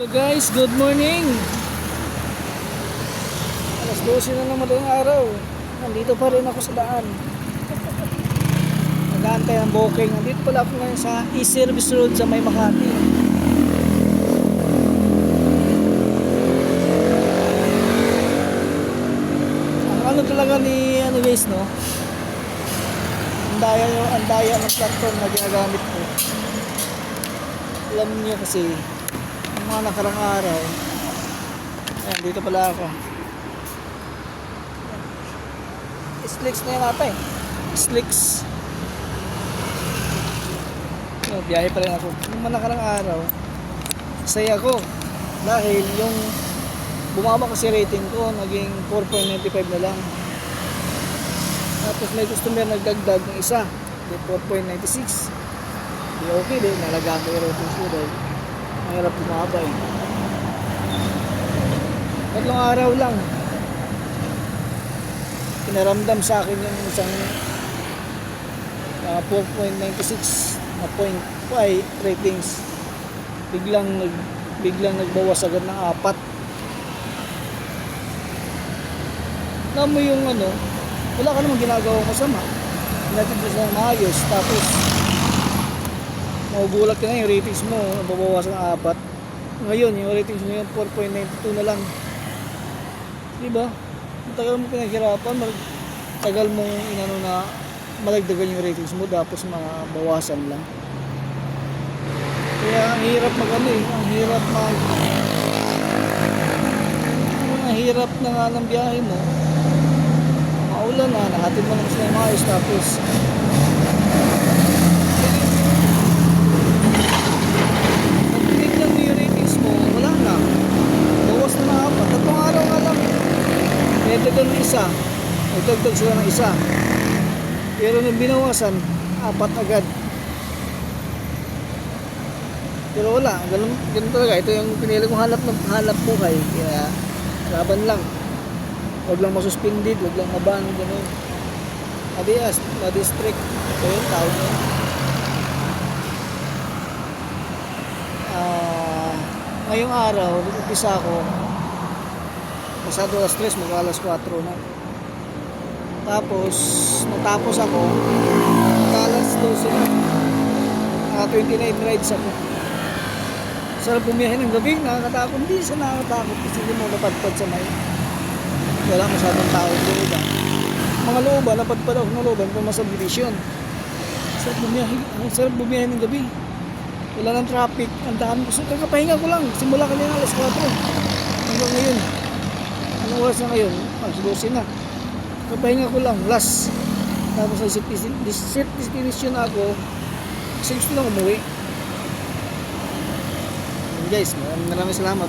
Hello guys, good morning. Alas 12 na ng madaling araw. Nandito pa rin ako sa daan. Nag-aantay ang booking. Nandito pala ako ngayon sa E-Service Road sa May Makati. Ang ano talaga ni guys, no? Ang daya ng platform na ginagamit ko. Alam niyo kasi mga nakarang araw. Ayan, dito pala ako. Slicks na yan ata eh. Slicks. Biyahe pa rin ako. Yung mga nakarang araw, saya ko. Dahil yung bumaba kasi rating ko, naging 4.95 na lang. Tapos may customer nagdagdag ng isa. 4.96. Di okay din. Nalagaan ko yung rating ko dahil mahirap bumaba eh. 3 araw lang pinaramdam sa akin yung isang 4.96 na point ratings. Biglang nagbawas agad ng 4. Alam mo yung ano, wala ka namang ginagawang masama, natin sa maayos, tapos magugulat ka na yung ratings mo nababawasan ng 4. Ngayon yung ratings mo yung 4.92 na lang, diba? Matagal mo pinaghirapan, tagal mong inano na malagdagan yung ratings mo, tapos mga bawasan lang. Kaya ang hirap ang hirap na nga ng biyahe mo. Maulan na, nahatid mo naman sila maayos, tapos tignan mo yung ratings mo, wala na, bawas na na 4. 3 araw nga lang nagdagdag ng isa, nagdagdag sila ng isa, pero nung binawasan 4 agad. Pero wala, ganun talaga. Ito yung pinili kong hanap buhay, kaya laban lang, wag lang masuspended, wag lang maban, ganun. Ma-district, ito yung tawag nyo. Ngayong araw nag-umpisa ako pasado alas 3, mag-alas 4 na. Tapos natapos ako alas 12 na. 29 rides ako. Sarap bumiyahe ng gabi, nakakatakot. Hindi siya nakakatakot kasi hindi mo napadpad sa may wala masyadong tao sa looban. Mga looban, napadpad ako ng looban kung masubdivision. Sarap bumiyahe ng gabi. Wala ng traffic, ang dami ko. Kakapahinga ko lang, simula kanina alas 4 hanggang ngayon. Anong oras na ngayon? Alas 12 na. Kapahinga ko lang, last. Tapos sa set destination ako, kasi gusto lang umuwi. Guys, maraming salamat.